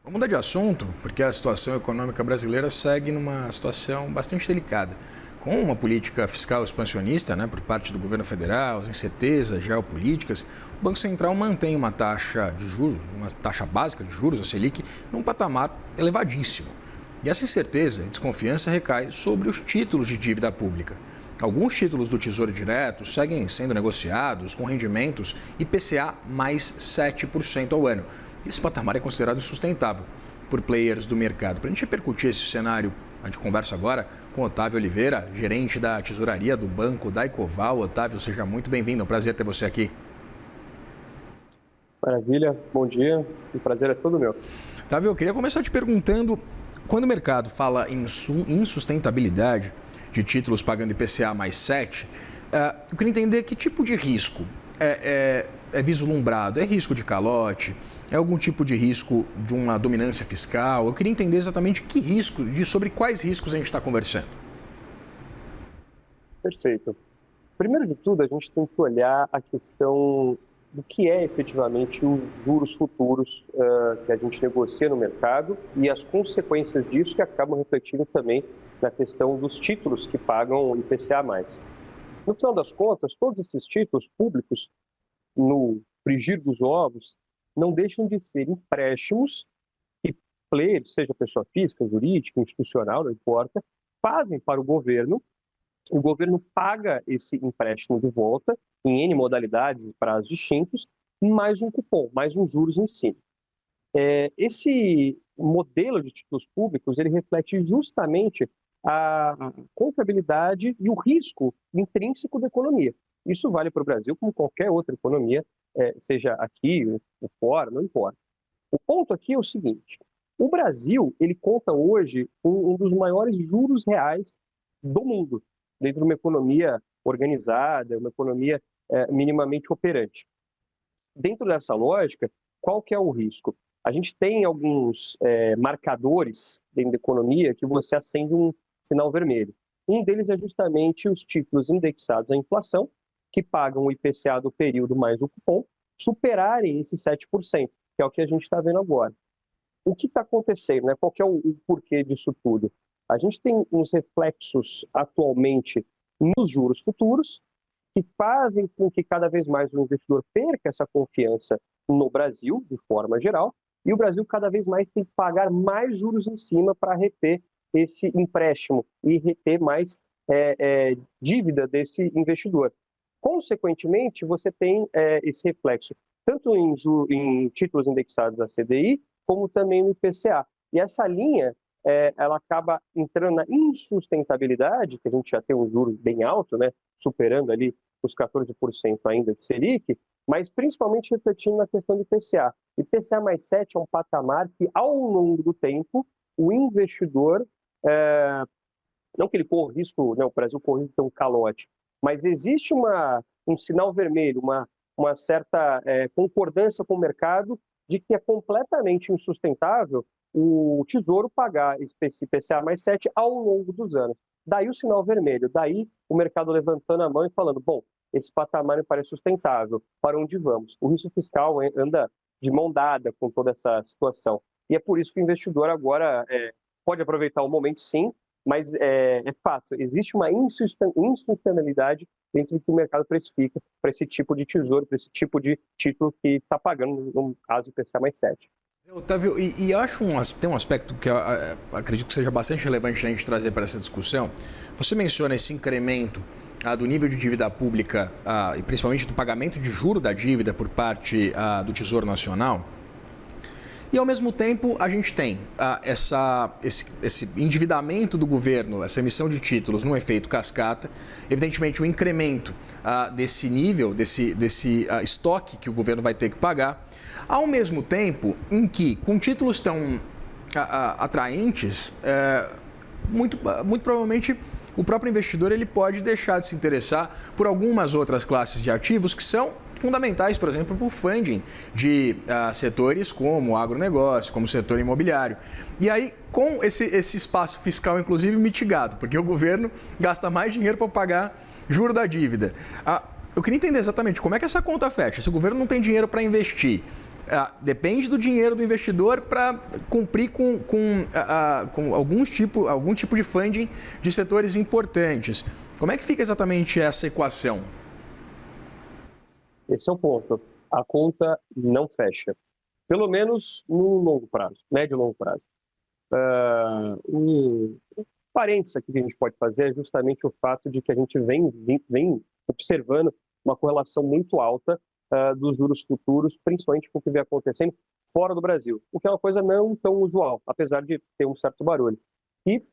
Vamos mudar de assunto, porque a situação econômica brasileira segue numa situação bastante delicada. Com uma política fiscal expansionista, por parte do governo federal, as incertezas geopolíticas, o Banco Central mantém uma taxa de juros, uma taxa básica de juros, a Selic, num patamar elevadíssimo. E essa incerteza e desconfiança recai sobre os títulos de dívida pública. Alguns títulos do Tesouro Direto seguem sendo negociados com rendimentos IPCA mais 7% ao ano. Esse patamar é considerado insustentável por players do mercado. Para a gente repercutir esse cenário, a gente conversa agora com Otávio Oliveira, gerente da tesouraria do Banco Daicoval. Otávio, seja muito bem-vindo. É um prazer ter você aqui. Maravilha, bom dia. O prazer é todo meu. Otávio, eu queria começar te perguntando, quando o mercado fala em insustentabilidade de títulos pagando IPCA mais 7, eu queria entender que tipo de risco é vislumbrado. É risco de calote? É algum tipo de risco de uma dominância fiscal? Eu queria entender exatamente que risco, sobre quais riscos a gente está conversando. Perfeito. Primeiro de tudo, a gente tem que olhar a questão do que é efetivamente os juros futuros que a gente negocia no mercado e as consequências disso que acabam refletindo também na questão dos títulos que pagam IPCA+. No final das contas, todos esses títulos públicos, no frigir dos ovos, não deixam de ser empréstimos que players, seja pessoa física, jurídica, institucional, não importa, fazem para o governo paga esse empréstimo de volta em N modalidades e prazos distintos, mais um cupom, mais uns juros em cima. Esse modelo de títulos públicos, ele reflete justamente a confiabilidade e o risco intrínseco da economia. Isso vale para o Brasil como qualquer outra economia, seja aqui ou fora, não importa. O ponto aqui é o seguinte: o Brasil ele conta hoje com um dos maiores juros reais do mundo, dentro de uma economia organizada, uma economia minimamente operante. Dentro dessa lógica, qual que é o risco? A gente tem alguns marcadores dentro da economia que você acende um sinal vermelho. Um deles é justamente os títulos indexados à inflação, que pagam o IPCA do período mais o cupom, superarem esse 7%, que é o que a gente está vendo agora. O que está acontecendo? Qual que é o porquê disso tudo? A gente tem uns reflexos atualmente nos juros futuros, que fazem com que cada vez mais o investidor perca essa confiança no Brasil, de forma geral, e o Brasil cada vez mais tem que pagar mais juros em cima para reter esse empréstimo e reter mais dívida desse investidor. Consequentemente, você tem esse reflexo tanto em títulos indexados à CDI, como também no IPCA. E essa linha, ela acaba entrando na insustentabilidade, que a gente já tem um juros bem alto, superando ali os 14% ainda de Selic, mas principalmente refletindo na questão do IPCA. IPCA mais 7 é um patamar que, ao longo do tempo, o investidor, não que ele corra risco, o Brasil corre risco de ter um calote, mas existe um sinal vermelho, uma certa concordância com o mercado de que é completamente insustentável o Tesouro pagar esse IPCA mais 7 ao longo dos anos. Daí o sinal vermelho, daí o mercado levantando a mão e falando, bom, esse patamar me parece sustentável, para onde vamos? O risco fiscal anda de mão dada com toda essa situação. E é por isso que o investidor agora pode aproveitar o momento, sim, mas é fato, existe uma insustentabilidade dentro do que o mercado precifica para esse tipo de tesouro, para esse tipo de título que está pagando, no caso, o IPCA mais 7. Otávio, e eu acho tem um aspecto que eu acredito que seja bastante relevante a gente trazer para essa discussão. Você menciona esse incremento do nível de dívida pública e principalmente do pagamento de juro da dívida por parte do Tesouro Nacional. E, ao mesmo tempo, a gente tem esse endividamento do governo, essa emissão de títulos num efeito cascata. Evidentemente, o incremento desse nível, desse estoque que o governo vai ter que pagar, ao mesmo tempo em que, com títulos tão atraentes, muito provavelmente o próprio investidor ele pode deixar de se interessar por algumas outras classes de ativos que são fundamentais, por exemplo, para o funding de setores como o agronegócio, como o setor imobiliário. E aí, com esse espaço fiscal, inclusive, mitigado, porque o governo gasta mais dinheiro para pagar juro da dívida. Eu queria entender exatamente como é que essa conta fecha. Se o governo não tem dinheiro para investir, depende do dinheiro do investidor para cumprir com algum tipo de funding de setores importantes. Como é que fica exatamente essa equação? Esse é o ponto. A conta não fecha, pelo menos no longo prazo, médio e longo prazo. Um parênteses aqui que a gente pode fazer é justamente o fato de que a gente vem observando uma correlação muito alta dos juros futuros, principalmente com o que vem acontecendo fora do Brasil, o que é uma coisa não tão usual, apesar de ter um certo barulho. E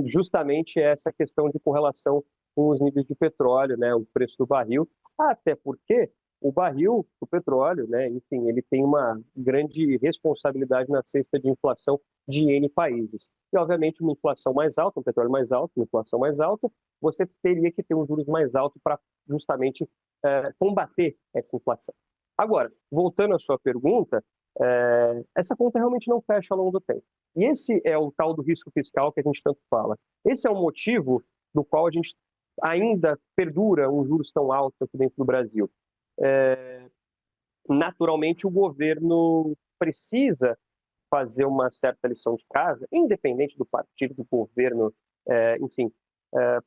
justamente essa questão de correlação com os níveis de petróleo, né, o preço do barril, até porque o barril, o petróleo, né, enfim, ele tem uma grande responsabilidade na cesta de inflação de N países. E, obviamente, uma inflação mais alta, um petróleo mais alto, uma inflação mais alta, você teria que ter um juros mais alto para justamente combater essa inflação. Agora, voltando à sua pergunta, essa conta realmente não fecha ao longo do tempo. E esse é o tal do risco fiscal que a gente tanto fala. Esse é o motivo do qual a gente ainda perdura um juros tão altos aqui dentro do Brasil. Naturalmente, o governo precisa fazer uma certa lição de casa, independente do partido, do governo, enfim,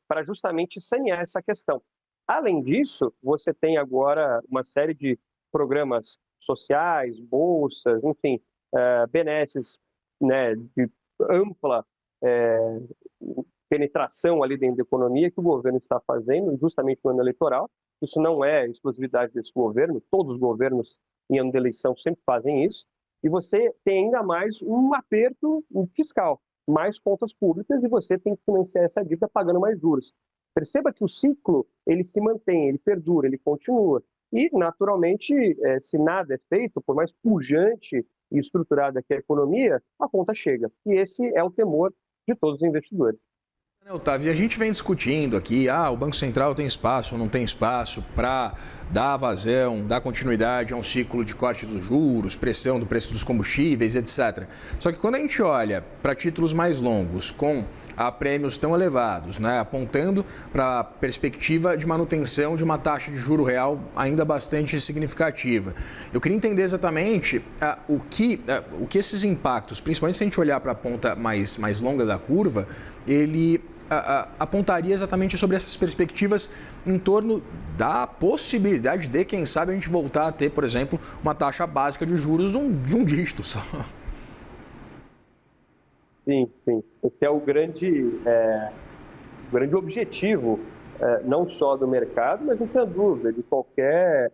para justamente sanear essa questão. Além disso, você tem agora uma série de programas sociais, bolsas, enfim, benesses, né, de ampla penetração ali dentro da economia que o governo está fazendo, justamente no ano eleitoral. Isso não é exclusividade desse governo, todos os governos em ano de eleição sempre fazem isso. E você tem ainda mais um aperto fiscal, mais contas públicas, e você tem que financiar essa dívida pagando mais juros. Perceba que o ciclo ele se mantém, ele perdura, ele continua. E, naturalmente, se nada é feito, por mais pujante e estruturada que é a economia, a conta chega. E esse é o temor de todos os investidores. Otávio, a gente vem discutindo aqui, o Banco Central tem espaço ou não tem espaço para dar vazão, dar continuidade a um ciclo de corte dos juros, pressão do preço dos combustíveis, etc. Só que quando a gente olha para títulos mais longos, com prêmios tão elevados, né, apontando para a perspectiva de manutenção de uma taxa de juro real ainda bastante significativa, eu queria entender exatamente o que esses impactos, principalmente se a gente olhar para a ponta mais longa da curva, ele apontaria exatamente sobre essas perspectivas em torno da possibilidade de, quem sabe, a gente voltar a ter, por exemplo, uma taxa básica de juros de um dígito só. Sim, sim. Esse é o grande objetivo, não só do mercado, mas, não tenha dúvida, de qualquer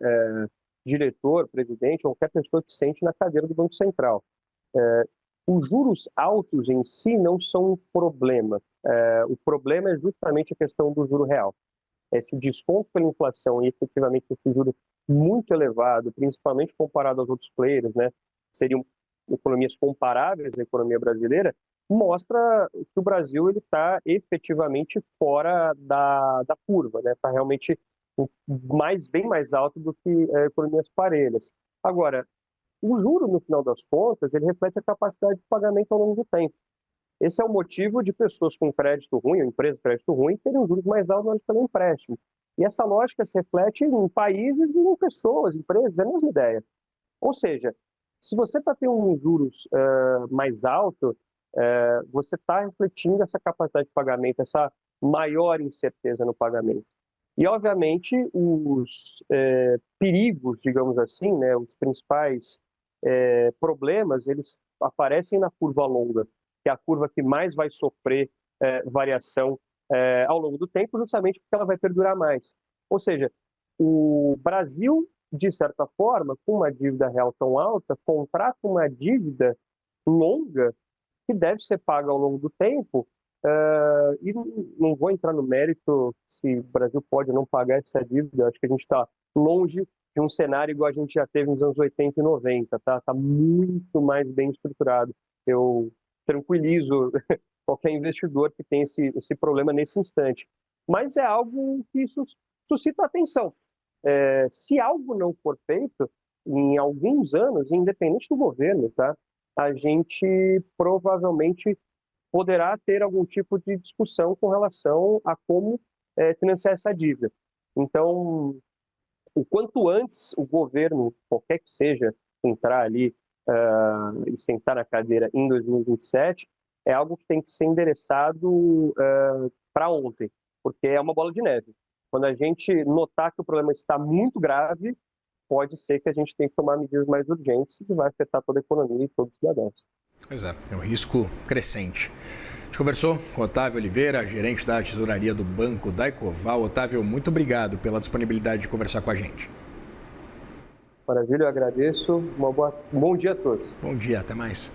diretor, presidente, ou qualquer pessoa que sente na cadeira do Banco Central. Os juros altos em si não são um problema. O problema é justamente a questão do juro real. Esse desconto pela inflação e, efetivamente, esse juro muito elevado, principalmente comparado aos outros players, né, seriam economias comparáveis à economia brasileira, mostra que o Brasil está efetivamente fora da curva, né? Está realmente bem mais alto do que economias parelhas. Agora, o juro, no final das contas, ele reflete a capacidade de pagamento ao longo do tempo. Esse é o motivo de pessoas com crédito ruim, ou empresas com crédito ruim, terem juros mais altos na hora de fazer um empréstimo. E essa lógica se reflete em países e em pessoas, empresas, é a mesma ideia. Ou seja, se você está tendo um juros mais alto, você está refletindo essa capacidade de pagamento, essa maior incerteza no pagamento. E, obviamente, os perigos, digamos assim, né, os principais problemas, eles aparecem na curva longa, que é a curva que mais vai sofrer variação ao longo do tempo, justamente porque ela vai perdurar mais. Ou seja, o Brasil, de certa forma, com uma dívida real tão alta, contrata uma dívida longa que deve ser paga ao longo do tempo, e não vou entrar no mérito se o Brasil pode ou não pagar essa dívida. Acho que a gente está longe de um cenário igual a gente já teve nos anos 80 e 90, tá? Está muito mais bem estruturado. Eu tranquilizo qualquer investidor que tem esse problema nesse instante. Mas é algo que suscita atenção. Se algo não for feito, em alguns anos, independente do governo, tá? A gente provavelmente poderá ter algum tipo de discussão com relação a como financiar essa dívida. Então, o quanto antes o governo, qualquer que seja, entrar ali e sentar na cadeira em 2027, é algo que tem que ser endereçado para ontem, porque é uma bola de neve. Quando a gente notar que o problema está muito grave, pode ser que a gente tenha que tomar medidas mais urgentes que vai afetar toda a economia e todos os cidadãos. Pois é um risco crescente. A gente conversou com Otávio Oliveira, gerente da tesouraria do Banco Daicoval. Otávio, muito obrigado pela disponibilidade de conversar com a gente. Maravilha, eu agradeço. Um bom dia a todos. Bom dia, até mais.